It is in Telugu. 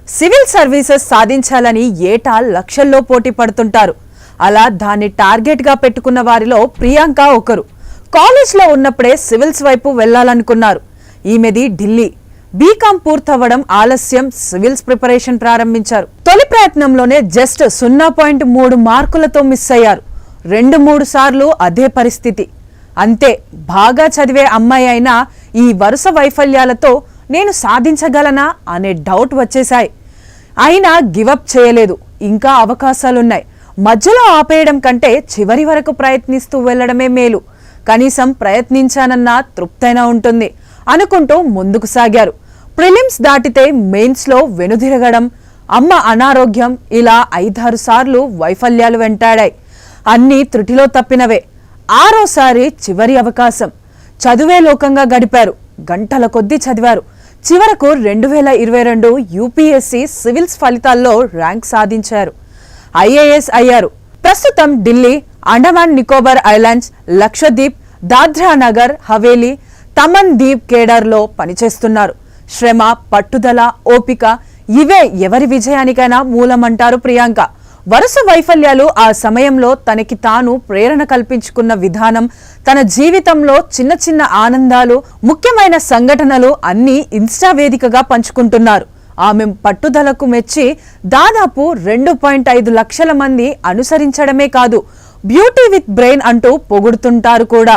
సివిల్ సర్వీసెస్ సాధించాలని ఏటా లక్షల్లో పోటీ పడుతుంటారు. అలా దాన్ని టార్గెట్ గా పెట్టుకున్న వారిలో ప్రియాంక ఒకరు. కాలేజ్లో ఉన్నప్పుడే సివిల్స్ వైపు వెళ్లాలనుకున్నారు. ఈమెది ఢిల్లీ. బీకాం పూర్తవ్వడం ఆలస్యం, సివిల్స్ ప్రిపరేషన్ ప్రారంభించారు. తొలి ప్రయత్నంలోనే జస్ట్ 0.3 మార్కులతో మిస్ అయ్యారు. 2-3 సార్లు అదే పరిస్థితి. అంతే, బాగా చదివే అమ్మాయి అయినా ఈ వరుస వైఫల్యాలతో నేను సాధించగలనా అనే డౌట్ వచ్చేశాయి. అయినా గివప్ చేయలేదు. ఇంకా అవకాశాలున్నాయి. మధ్యలో ఆపేయడం కంటే చివరి వరకు ప్రయత్నిస్తూ వెళ్లడమే మేలు. కనీసం ప్రయత్నించానన్న తృప్తైనా ఉంటుంది అనుకుంటూ ముందుకు సాగారు. ప్రిలిమ్స్ దాటితే మెయిన్స్ లో వెనుదిరగడం, అమ్మ అనారోగ్యం, ఇలా 5-6 సార్లు వైఫల్యాలు వెంటాడాయి. అన్నీ త్రుటిలో తప్పినవే. 6వసారి చివరి అవకాశం. చదువే లోకంగా గడిపారు. గంటల కొద్దీ చదివారు. చివరకు 2022 యూపీఎస్సీ సివిల్స్ ఫలితాల్లో ర్యాంక్ సాధించారు. ఐఏఎస్ అయ్యారు. ప్రస్తుతం ఢిల్లీ, అండమాన్ నికోబార్ ఐలాండ్స్, లక్షద్వీప్, దాద్రా నగర్ హవేలీ, తమన్ దీప్ కేడర్లో పనిచేస్తున్నారు. శ్రమ, పట్టుదల, ఓపిక ఇవే ఎవరి విజయానికైనా మూలమంటారు ప్రియాంక. వరుస వైఫల్యాలు ఆ సమయంలో తనకి తాను ప్రేరణ కల్పించుకున్న విధానం, తన జీవితంలో చిన్న చిన్న ఆనందాలు, ముఖ్యమైన సంఘటనలు అన్నీ ఇన్స్టా వేదికగా పంచుకుంటున్నారు. ఆమె పట్టుదలకు మెచ్చి దాదాపు 2.5 లక్షల మంది అనుసరించడమే కాదు, బ్యూటీ విత్ బ్రెయిన్ అంటూ పొగుడుతుంటారు కూడా.